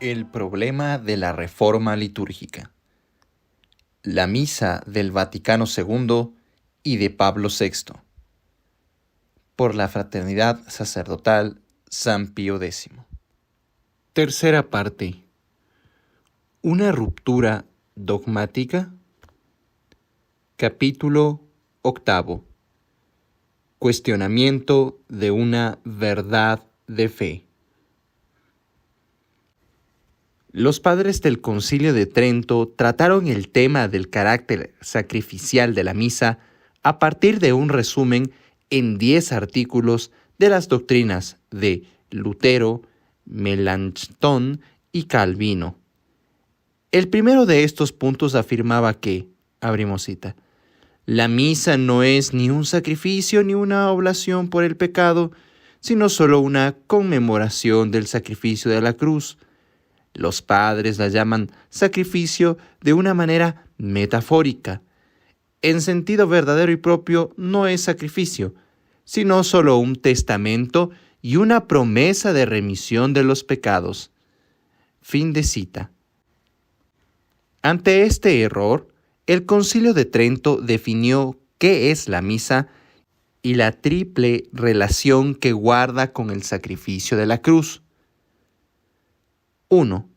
El problema de la reforma litúrgica. La misa del Vaticano II y de Pablo VI. Por la Fraternidad Sacerdotal San Pío X. Tercera parte. Una ruptura dogmática. Capítulo 8. Cuestionamiento de una verdad de fe. Los padres del Concilio de Trento trataron el tema del carácter sacrificial de la misa a partir de un resumen en 10 artículos de las doctrinas de Lutero, Melanchthon y Calvino. El primero de estos puntos afirmaba que, abrimos cita, la misa no es ni un sacrificio ni una oblación por el pecado, sino solo una conmemoración del sacrificio de la cruz. Los padres la llaman sacrificio de una manera metafórica. En sentido verdadero y propio no es sacrificio, sino solo un testamento y una promesa de remisión de los pecados. Fin de cita. Ante este error, el Concilio de Trento definió qué es la misa y la triple relación que guarda con el sacrificio de la cruz. 1.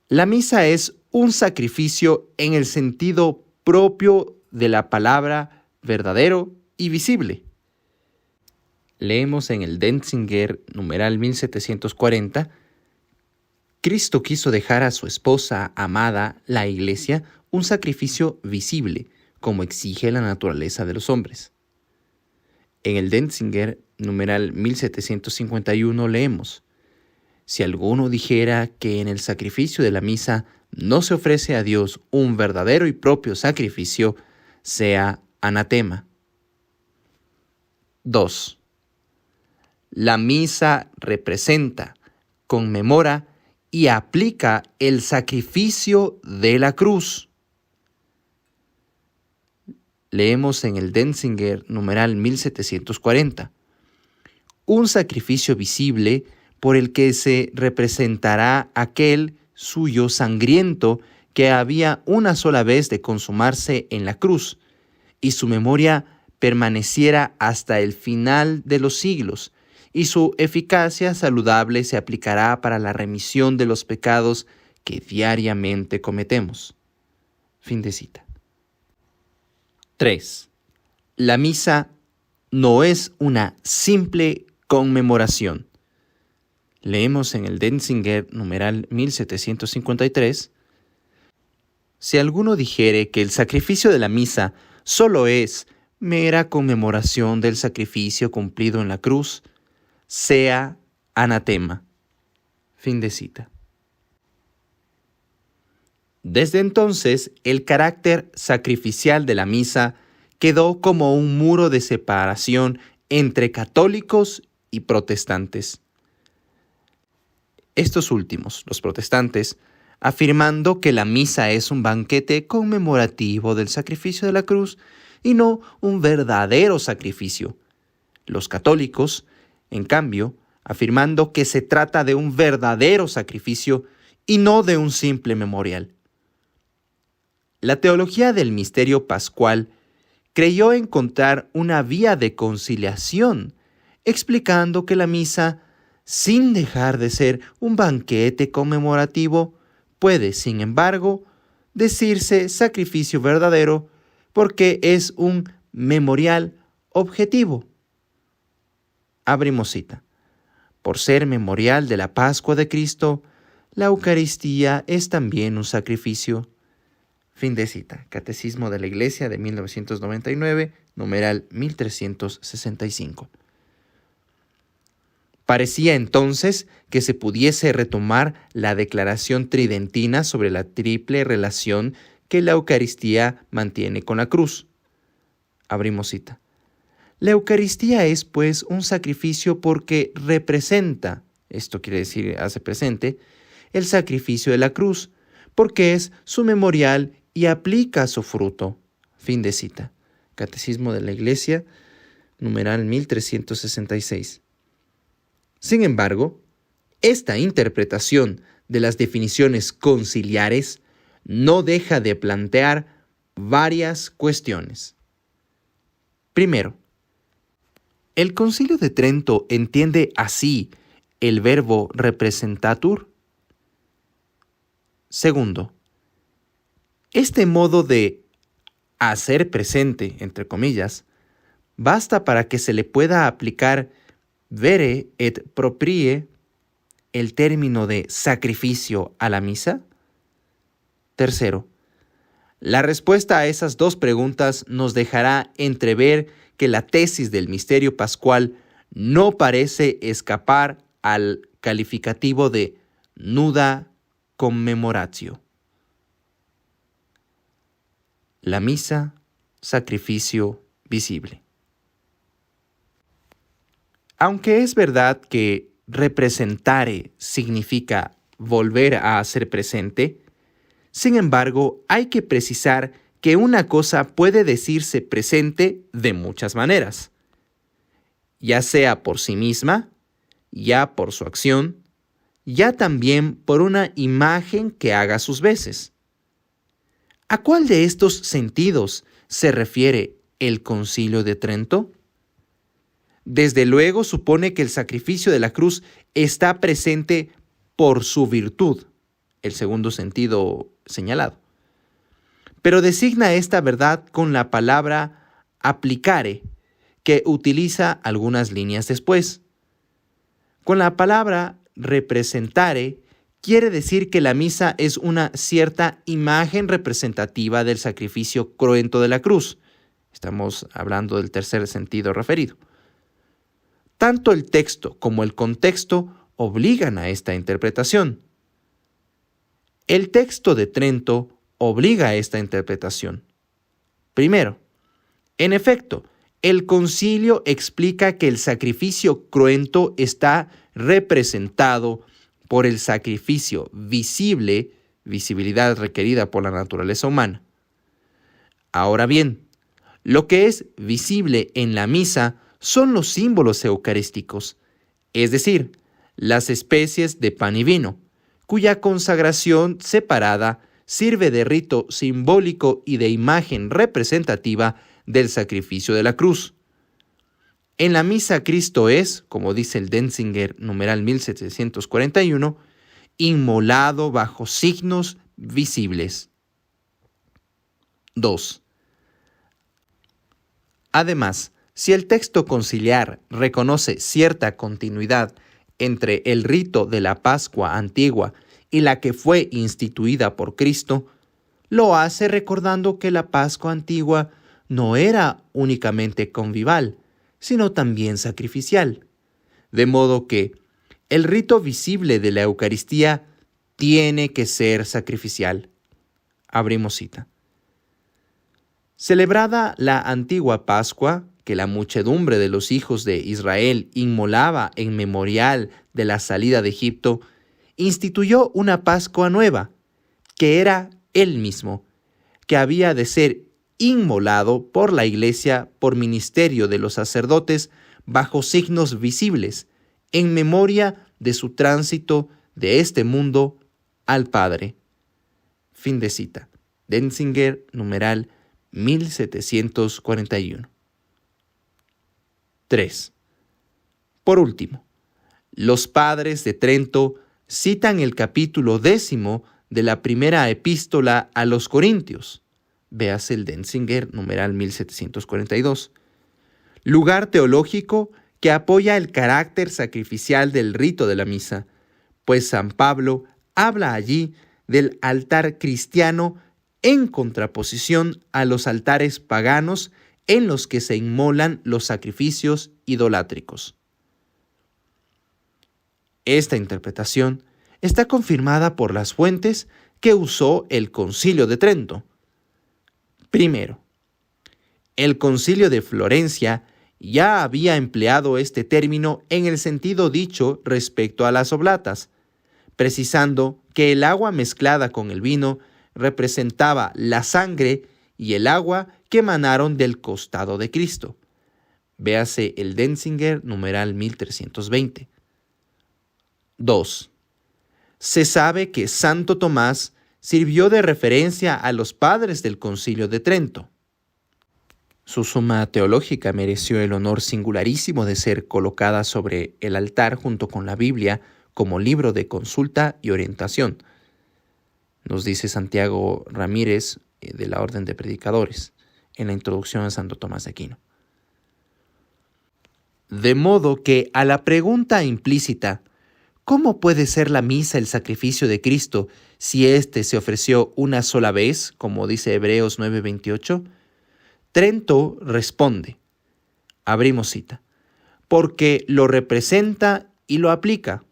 La misa es un sacrificio en el sentido propio de la palabra verdadero y visible. Leemos en el Denzinger, numeral 1740, Cristo quiso dejar a su esposa amada, la Iglesia, un sacrificio visible, como exige la naturaleza de los hombres. En el Denzinger, numeral 1751, leemos, si alguno dijera que en el sacrificio de la misa no se ofrece a Dios un verdadero y propio sacrificio, sea anatema. 2. La misa representa, conmemora y aplica el sacrificio de la cruz. Leemos en el Denzinger, numeral 1740. Un sacrificio visible por el que se representará aquel suyo sangriento que había una sola vez de consumarse en la cruz, y su memoria permaneciera hasta el final de los siglos, y su eficacia saludable se aplicará para la remisión de los pecados que diariamente cometemos. Fin de cita. 3. La misa no es una simple conmemoración. Leemos en el Denzinger, numeral 1753, si alguno dijere que el sacrificio de la misa solo es mera conmemoración del sacrificio cumplido en la cruz, sea anatema. Fin de cita. Desde entonces, el carácter sacrificial de la misa quedó como un muro de separación entre católicos y protestantes. Estos últimos, los protestantes, afirmando que la misa es un banquete conmemorativo del sacrificio de la cruz y no un verdadero sacrificio. Los católicos, en cambio, afirmando que se trata de un verdadero sacrificio y no de un simple memorial. La teología del misterio pascual creyó encontrar una vía de conciliación, explicando que la misa, sin dejar de ser un banquete conmemorativo, puede, sin embargo, decirse sacrificio verdadero porque es un memorial objetivo. Abrimos cita. Por ser memorial de la Pascua de Cristo, la Eucaristía es también un sacrificio. Fin de cita. Catecismo de la Iglesia de 1999, numeral 1365. Parecía entonces que se pudiese retomar la declaración tridentina sobre la triple relación que la Eucaristía mantiene con la cruz. Abrimos cita. La Eucaristía es, pues, un sacrificio porque representa, esto quiere decir, hace presente, el sacrificio de la cruz, porque es su memorial y aplica su fruto. Fin de cita. Catecismo de la Iglesia, numeral 1366. Sin embargo, esta interpretación de las definiciones conciliares no deja de plantear varias cuestiones. Primero, ¿el Concilio de Trento entiende así el verbo representatur? Segundo, este modo de hacer presente, entre comillas, basta para que se le pueda aplicar vere et proprie el término de sacrificio a la misa. Tercero, la respuesta a esas dos preguntas nos dejará entrever que la tesis del misterio pascual no parece escapar al calificativo de nuda commemoratio. La misa, sacrificio visible. Aunque es verdad que representare significa volver a hacer presente, sin embargo, hay que precisar que una cosa puede decirse presente de muchas maneras, ya sea por sí misma, ya por su acción, ya también por una imagen que haga sus veces. ¿A cuál de estos sentidos se refiere el Concilio de Trento? Desde luego supone que el sacrificio de la cruz está presente por su virtud, el segundo sentido señalado. Pero designa esta verdad con la palabra applicare, que utiliza algunas líneas después. Con la palabra representare, quiere decir que la misa es una cierta imagen representativa del sacrificio cruento de la cruz. Estamos hablando del tercer sentido referido. Tanto el texto como el contexto obligan a esta interpretación. El texto de Trento obliga a esta interpretación. Primero, en efecto, el concilio explica que el sacrificio cruento está representado por el sacrificio visible, visibilidad requerida por la naturaleza humana. Ahora bien, lo que es visible en la misa son los símbolos eucarísticos, es decir, las especies de pan y vino, cuya consagración separada sirve de rito simbólico y de imagen representativa del sacrificio de la cruz. En la misa Cristo es, como dice el Denzinger, numeral 1741, inmolado bajo signos visibles. 2. Además, si el texto conciliar reconoce cierta continuidad entre el rito de la Pascua antigua y la que fue instituida por Cristo, lo hace recordando que la Pascua antigua no era únicamente convival, sino también sacrificial. De modo que el rito visible de la Eucaristía tiene que ser sacrificial. Abrimos cita. Celebrada la antigua Pascua, que la muchedumbre de los hijos de Israel inmolaba en memorial de la salida de Egipto, instituyó una Pascua nueva, que era él mismo, que había de ser inmolado por la Iglesia por ministerio de los sacerdotes bajo signos visibles, en memoria de su tránsito de este mundo al Padre. Fin de cita. Denzinger, numeral 1741. 3. Por último, los padres de Trento citan el capítulo 10 de la primera epístola a los Corintios, véase el Denzinger, numeral 1742, lugar teológico que apoya el carácter sacrificial del rito de la misa, pues San Pablo habla allí del altar cristiano en contraposición a los altares paganos en los que se inmolan los sacrificios idolátricos. Esta interpretación está confirmada por las fuentes que usó el Concilio de Trento. Primero, el Concilio de Florencia ya había empleado este término en el sentido dicho respecto a las oblatas, precisando que el agua mezclada con el vino representaba la sangre y el agua que emanaron del costado de Cristo. Véase el Denzinger, numeral 1320. 2. se sabe que Santo Tomás sirvió de referencia a los padres del Concilio de Trento. Su suma teológica mereció el honor singularísimo de ser colocada sobre el altar junto con la Biblia como libro de consulta y orientación, nos dice Santiago Ramírez de la Orden de Predicadores en la introducción a Santo Tomás de Aquino. De modo que a la pregunta implícita, ¿cómo puede ser la misa el sacrificio de Cristo si éste se ofreció una sola vez, como dice Hebreos 9:28? Trento responde, abrimos cita, porque lo representa y lo aplica.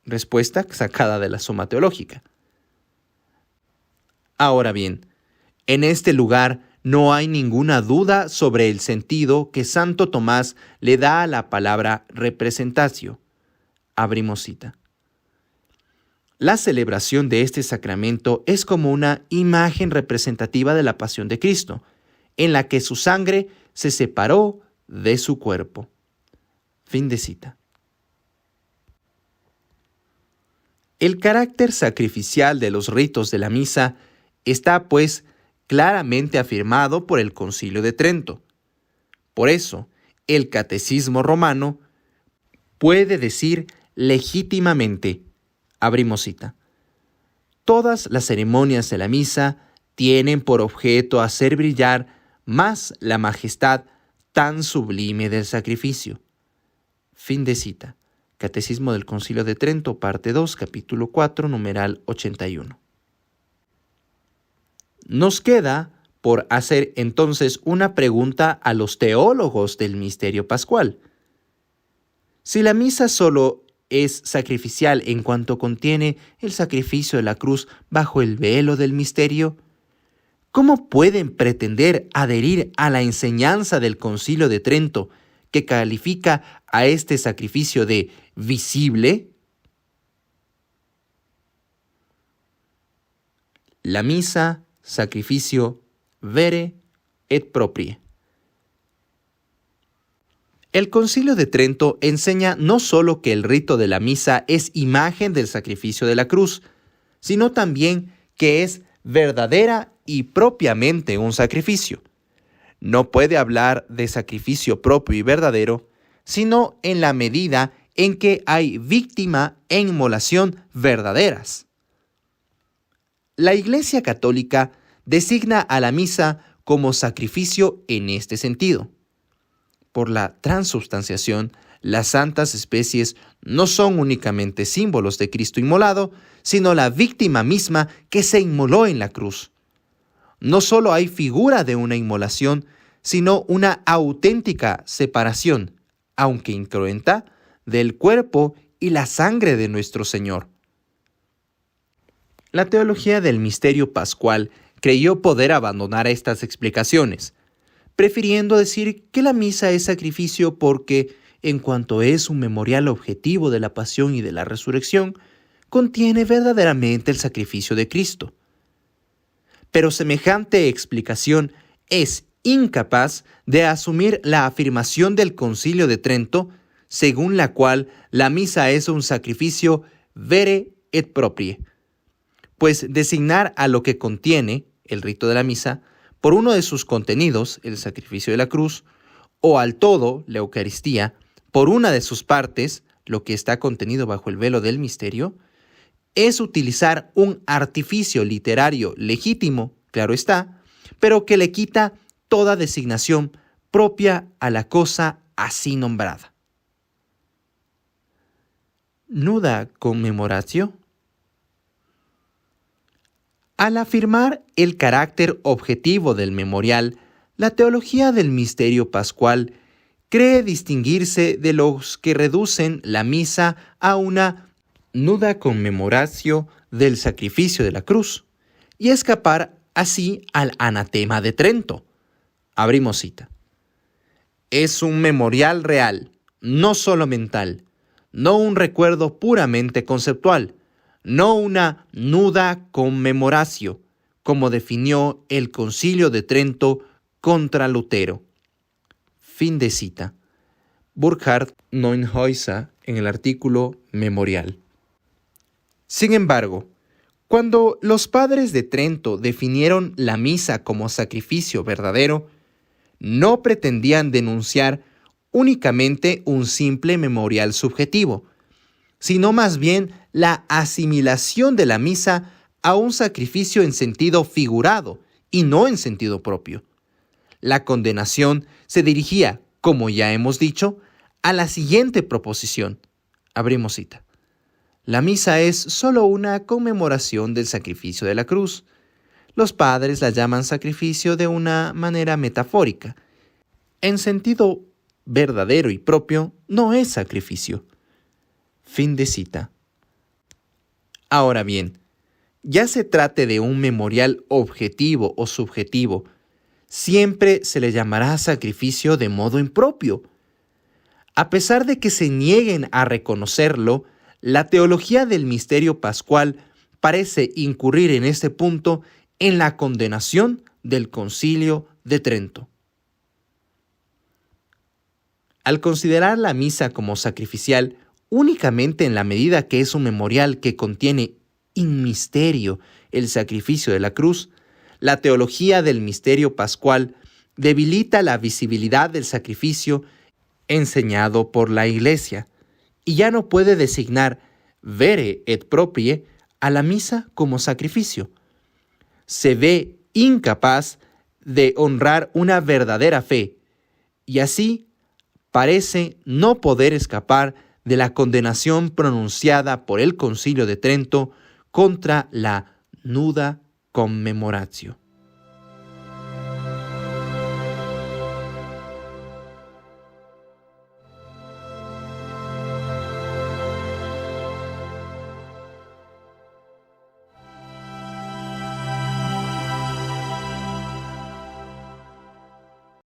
Respuesta sacada de la suma teológica. Ahora bien, en este lugar no hay ninguna duda sobre el sentido que Santo Tomás le da a la palabra representatio. Abrimos cita. La celebración de este sacramento es como una imagen representativa de la pasión de Cristo, en la que su sangre se separó de su cuerpo. Fin de cita. El carácter sacrificial de los ritos de la misa está, pues, claramente afirmado por el Concilio de Trento. Por eso, el Catecismo Romano puede decir legítimamente, abrimos cita, todas las ceremonias de la misa tienen por objeto hacer brillar más la majestad tan sublime del sacrificio. Fin de cita. Catecismo del Concilio de Trento, parte 2, capítulo 4, numeral 81. Nos queda por hacer entonces una pregunta a los teólogos del misterio pascual. Si la misa solo es sacrificial en cuanto contiene el sacrificio de la cruz bajo el velo del misterio, ¿cómo pueden pretender adherir a la enseñanza del Concilio de Trento que califica a este sacrificio de visible? La misa, sacrificio, vere et proprie. El Concilio de Trento enseña no solo que el rito de la misa es imagen del sacrificio de la cruz, sino también que es verdadera y propiamente un sacrificio. No puede hablar de sacrificio propio y verdadero, sino en la medida en que hay víctima e inmolación verdaderas. La Iglesia Católica designa a la misa como sacrificio en este sentido. Por la transubstanciación, las santas especies no son únicamente símbolos de Cristo inmolado, sino la víctima misma que se inmoló en la cruz. No solo hay figura de una inmolación, sino una auténtica separación, aunque incruenta, del cuerpo y la sangre de nuestro Señor. La teología del misterio pascual creyó poder abandonar estas explicaciones, prefiriendo decir que la misa es sacrificio porque, en cuanto es un memorial objetivo de la pasión y de la resurrección, contiene verdaderamente el sacrificio de Cristo. Pero semejante explicación es incapaz de asumir la afirmación del Concilio de Trento, según la cual la misa es un sacrificio vere et proprie, pues designar a lo que contiene el rito de la misa por uno de sus contenidos, el sacrificio de la cruz, o al todo, la Eucaristía, por una de sus partes, lo que está contenido bajo el velo del misterio, es utilizar un artificio literario legítimo, claro está, pero que le quita toda designación propia a la cosa así nombrada. Nuda commemoratio. Al afirmar el carácter objetivo del memorial, la teología del misterio pascual cree distinguirse de los que reducen la misa a una nuda commemoratio del sacrificio de la cruz y escapar así al anatema de Trento. Abrimos cita. Es un memorial real, no solo mental, no un recuerdo puramente conceptual, no una nuda commemoratio, como definió el Concilio de Trento contra Lutero. Fin de cita. Burkhard Neuenhuizer en el artículo Memorial. Sin embargo, cuando los padres de Trento definieron la misa como sacrificio verdadero, no pretendían denunciar únicamente un simple memorial subjetivo, sino más bien la asimilación de la misa a un sacrificio en sentido figurado y no en sentido propio. La condenación se dirigía, como ya hemos dicho, a la siguiente proposición. Abrimos cita. La misa es solo una conmemoración del sacrificio de la cruz. Los padres la llaman sacrificio de una manera metafórica. En sentido verdadero y propio, no es sacrificio. Fin de cita. Ahora bien, ya se trate de un memorial objetivo o subjetivo, siempre se le llamará sacrificio de modo impropio. A pesar de que se nieguen a reconocerlo, la teología del misterio pascual parece incurrir en este punto en la condenación del Concilio de Trento. Al considerar la misa como sacrificial únicamente en la medida que es un memorial que contiene in misterio el sacrificio de la cruz, la teología del misterio pascual debilita la visibilidad del sacrificio enseñado por la Iglesia y ya no puede designar vere et proprie a la misa como sacrificio. Se ve incapaz de honrar una verdadera fe y así parece no poder escapar de la condenación pronunciada por el Concilio de Trento contra la nuda commemoratio.